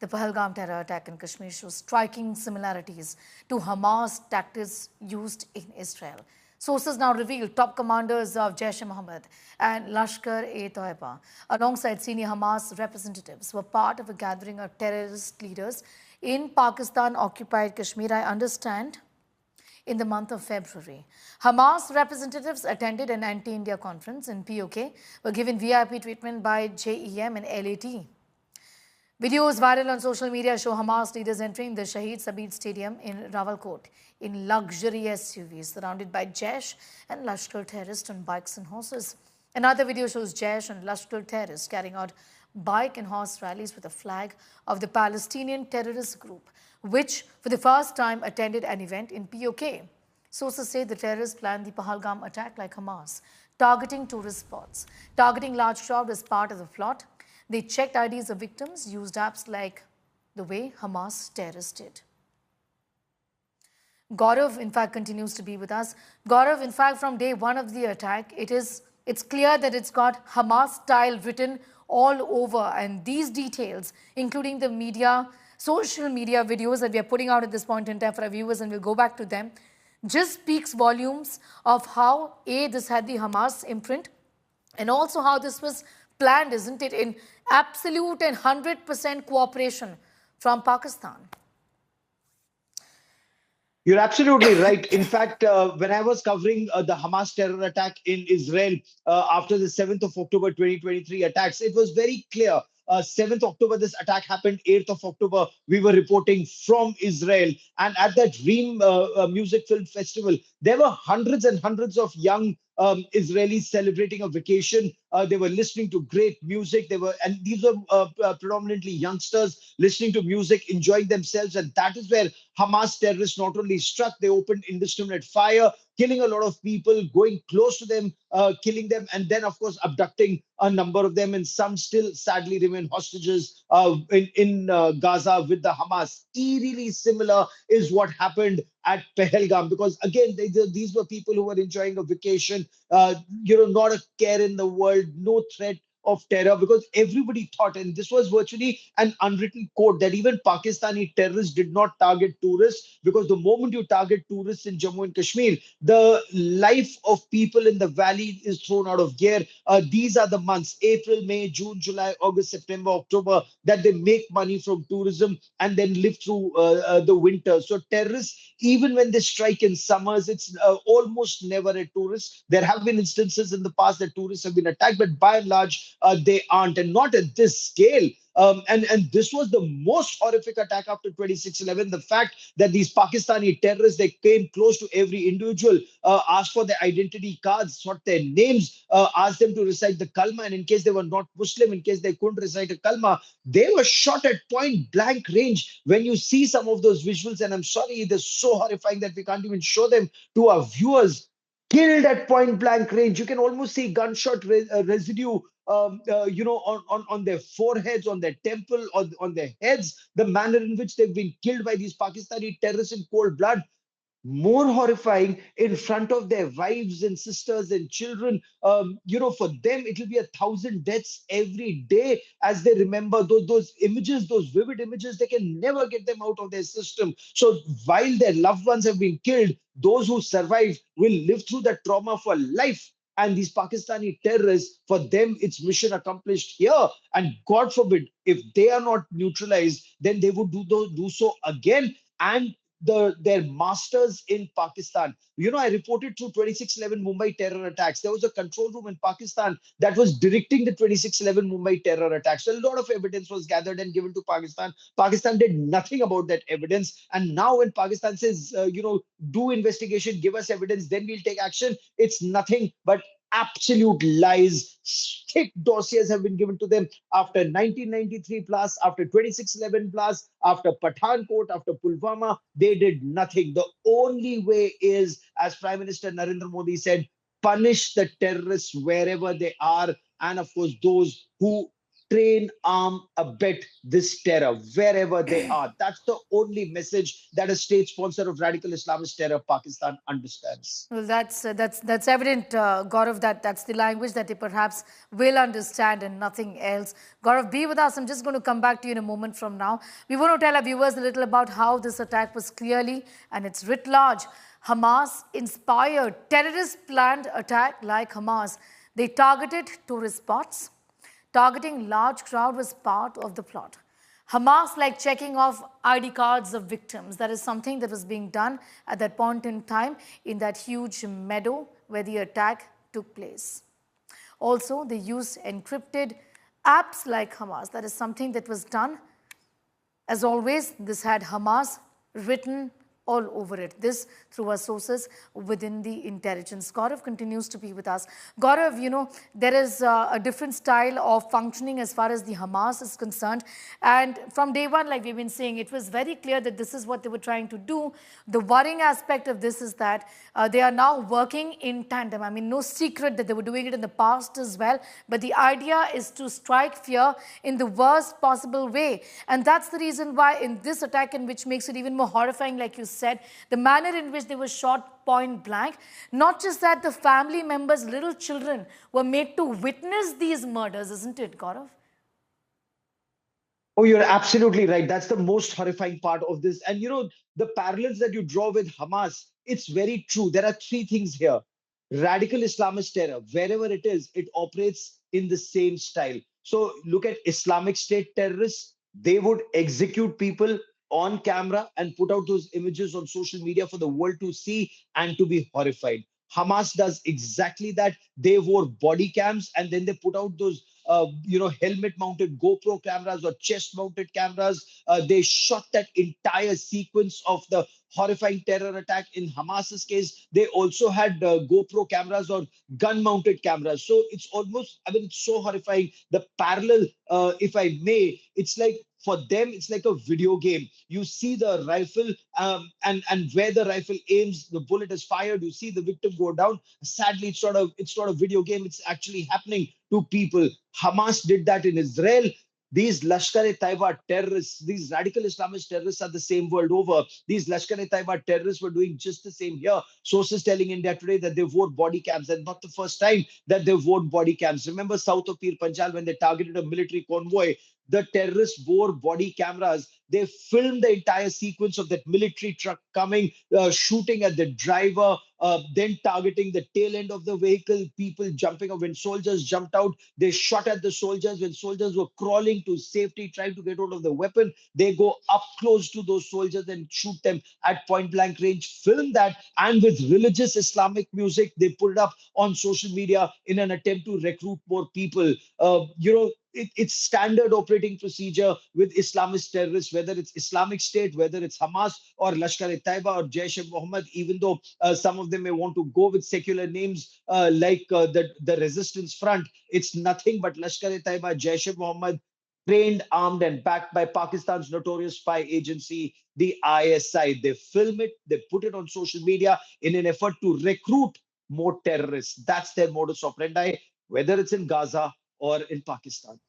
The Pahalgam terror attack in Kashmir shows striking similarities to Hamas tactics used in Israel. Sources now reveal top commanders of Jaish-e-Mohammed and Lashkar-e-Toiba, alongside senior Hamas representatives, were part of a gathering of terrorist leaders in Pakistan-occupied Kashmir, I understand, in the month of February. Hamas representatives attended an anti-India conference in POK, were given VIP treatment by JeM and LeT. Videos viral on social media show Hamas leaders entering the Shahid Sabid Stadium in Rawalkot in luxury SUVs, surrounded by Jaish and Lashkar terrorists on bikes and horses. Another video shows Jaish and Lashkar terrorists carrying out bike and horse rallies with a flag of the Palestinian terrorist group, which for the first time attended an event in POK. Sources say the terrorists planned the Pahalgam attack like Hamas, targeting tourist spots. Targeting large crowd as part of the plot. They checked IDs of victims, used apps like the way Hamas terrorists did. Gaurav, in fact, continues to be with us. Gaurav, in fact, from day one of the attack, it's clear that it's got Hamas-style written all over. And these details, including the media, social media videos that we are putting out at this point in time for our viewers, and we'll go back to them, just speaks volumes of how, A, this had the Hamas imprint, and also how this was planned, isn't it, in absolute and 100% cooperation from Pakistan. You're absolutely right. In fact, when I was covering the Hamas terror attack in Israel after the 7th of October 2023 attacks, it was very clear. 7th October, this attack happened. 8th of October, we were reporting from Israel. And at that Dream Music Film Festival, there were hundreds and hundreds of young Israelis celebrating a vacation. They were listening to great music. And these were predominantly youngsters listening to music, enjoying themselves. And that is where Hamas terrorists not only struck, they opened indiscriminate fire, killing a lot of people, going close to them, killing them, and then, of course, abducting a number of them. And some still sadly remain hostages in Gaza with the Hamas. Eerily similar is what happened at Pahalgam, because again, these were people who were enjoying a vacation, not a care in the world, no threat of terror, because everybody thought, and this was virtually an unwritten code, that even Pakistani terrorists did not target tourists, because the moment you target tourists in Jammu and Kashmir, the life of people in the valley is thrown out of gear. These are the months, April, May, June, July, August, September, October, that they make money from tourism and then live through the winter. So terrorists, even when they strike in summers, it's almost never a tourist. There have been instances in the past that tourists have been attacked, but by and large, they aren't, and not at this scale. And this was the most horrific attack after 26/11. The fact that these Pakistani terrorists, they came close to every individual, asked for their identity cards, sought their names, asked them to recite the kalma, and in case they were not Muslim, in case they couldn't recite a kalma, they were shot at point blank range. When you see some of those visuals, and I'm sorry, they're so horrifying that we can't even show them to our viewers, killed at point blank range. You can almost see gunshot residue, on their foreheads, on their temple, on their heads, the manner in which they've been killed by these Pakistani terrorists in cold blood. More horrifying, in front of their wives and sisters and children. For them, it will be 1,000 deaths every day as they remember those images, those vivid images. They can never get them out of their system. So while their loved ones have been killed, those who survive will live through that trauma for life. And these Pakistani terrorists, for them, it's mission accomplished here. And God forbid, if they are not neutralized, then they would do so again. And their masters in Pakistan. I reported through 26/11 Mumbai terror attacks. There was a control room in Pakistan that was directing the 26/11 Mumbai terror attacks. So a lot of evidence was gathered and given to Pakistan. Pakistan did nothing about that evidence. And now when Pakistan says, do investigation, give us evidence, then we'll take action, it's nothing but absolute lies. Thick dossiers have been given to them after 1993 plus, after 26/11 plus, after Pathankot, after Pulwama. They did nothing. The only way is, as Prime Minister Narendra Modi said, punish the terrorists wherever they are. And of course, those who train, arm, abet this terror wherever they are. That's the only message that a state sponsor of radical Islamist terror, Pakistan, understands. Well, that's evident, Gaurav. That's the language that they perhaps will understand and nothing else. Gaurav, be with us. I'm just going to come back to you in a moment from now. We want to tell our viewers a little about how this attack was clearly, and it's writ large, Hamas-inspired. Terrorists planned attack like Hamas. They targeted tourist spots. Targeting large crowd was part of the plot. Hamas like checking off ID cards of victims. That is something that was being done at that point in time in that huge meadow where the attack took place. Also, they used encrypted apps like Hamas. That is something that was done. As always, this had Hamas written all over it. This through our sources within the intelligence. Gaurav continues to be with us. Gaurav, you know, there is a different style of functioning as far as the Hamas is concerned. And from day one, like we've been saying, it was very clear that this is what they were trying to do. The worrying aspect of this is that they are now working in tandem. I mean, no secret that they were doing it in the past as well. But the idea is to strike fear in the worst possible way. And that's the reason why in this attack, and which makes it even more horrifying, like you said, the manner in which they were shot point blank. Not just that, the family members, little children, were made to witness these murders, isn't it, Gaurav? Oh, you're absolutely right. That's the most horrifying part of this. And you know, the parallels that you draw with Hamas, it's very true. There are three things here. Radical Islamist terror, wherever it is, it operates in the same style. So look at Islamic State terrorists. They would execute people on camera and put out those images on social media for the world to see and to be horrified. Hamas does exactly that. They wore body cams and then they put out those helmet-mounted GoPro cameras or chest-mounted cameras. They shot that entire sequence of the horrifying terror attack. In Hamas's case, they also had GoPro cameras or gun-mounted cameras. So it's almost, I mean, it's so horrifying. The parallel, if I may, it's like for them, it's like a video game. You see the rifle and where the rifle aims, the bullet is fired. You see the victim go down. Sadly, it's not a video game. It's actually happening to people. Hamas did that in Israel. These Lashkar-e-Toiba terrorists, these radical Islamist terrorists are the same world over. These Lashkar-e-Toiba terrorists were doing just the same here. Sources telling India Today that they wore body cams, and not the first time that they've worn body cams. Remember south of Pir Panjal when they targeted a military convoy? The terrorists wore body cameras. They filmed the entire sequence of that military truck coming, shooting at the driver, then targeting the tail end of the vehicle, people jumping out. When soldiers jumped out, they shot at the soldiers. When soldiers were crawling to safety, trying to get hold of the weapon, they go up close to those soldiers and shoot them at point blank range. Film that, and with religious Islamic music, they put it up on social media in an attempt to recruit more people. It's standard operating procedure with Islamist terrorists, whether it's Islamic State, whether it's Hamas or Lashkar-e-Toiba or Jaish-e-Mohammed, even though some of them may want to go with secular names like the Resistance Front. It's nothing but Lashkar-e-Toiba, Jaish-e-Mohammed, trained, armed, and backed by Pakistan's notorious spy agency, the ISI. They film it, they put it on social media in an effort to recruit more terrorists. That's their modus operandi, whether it's in Gaza or in Pakistan.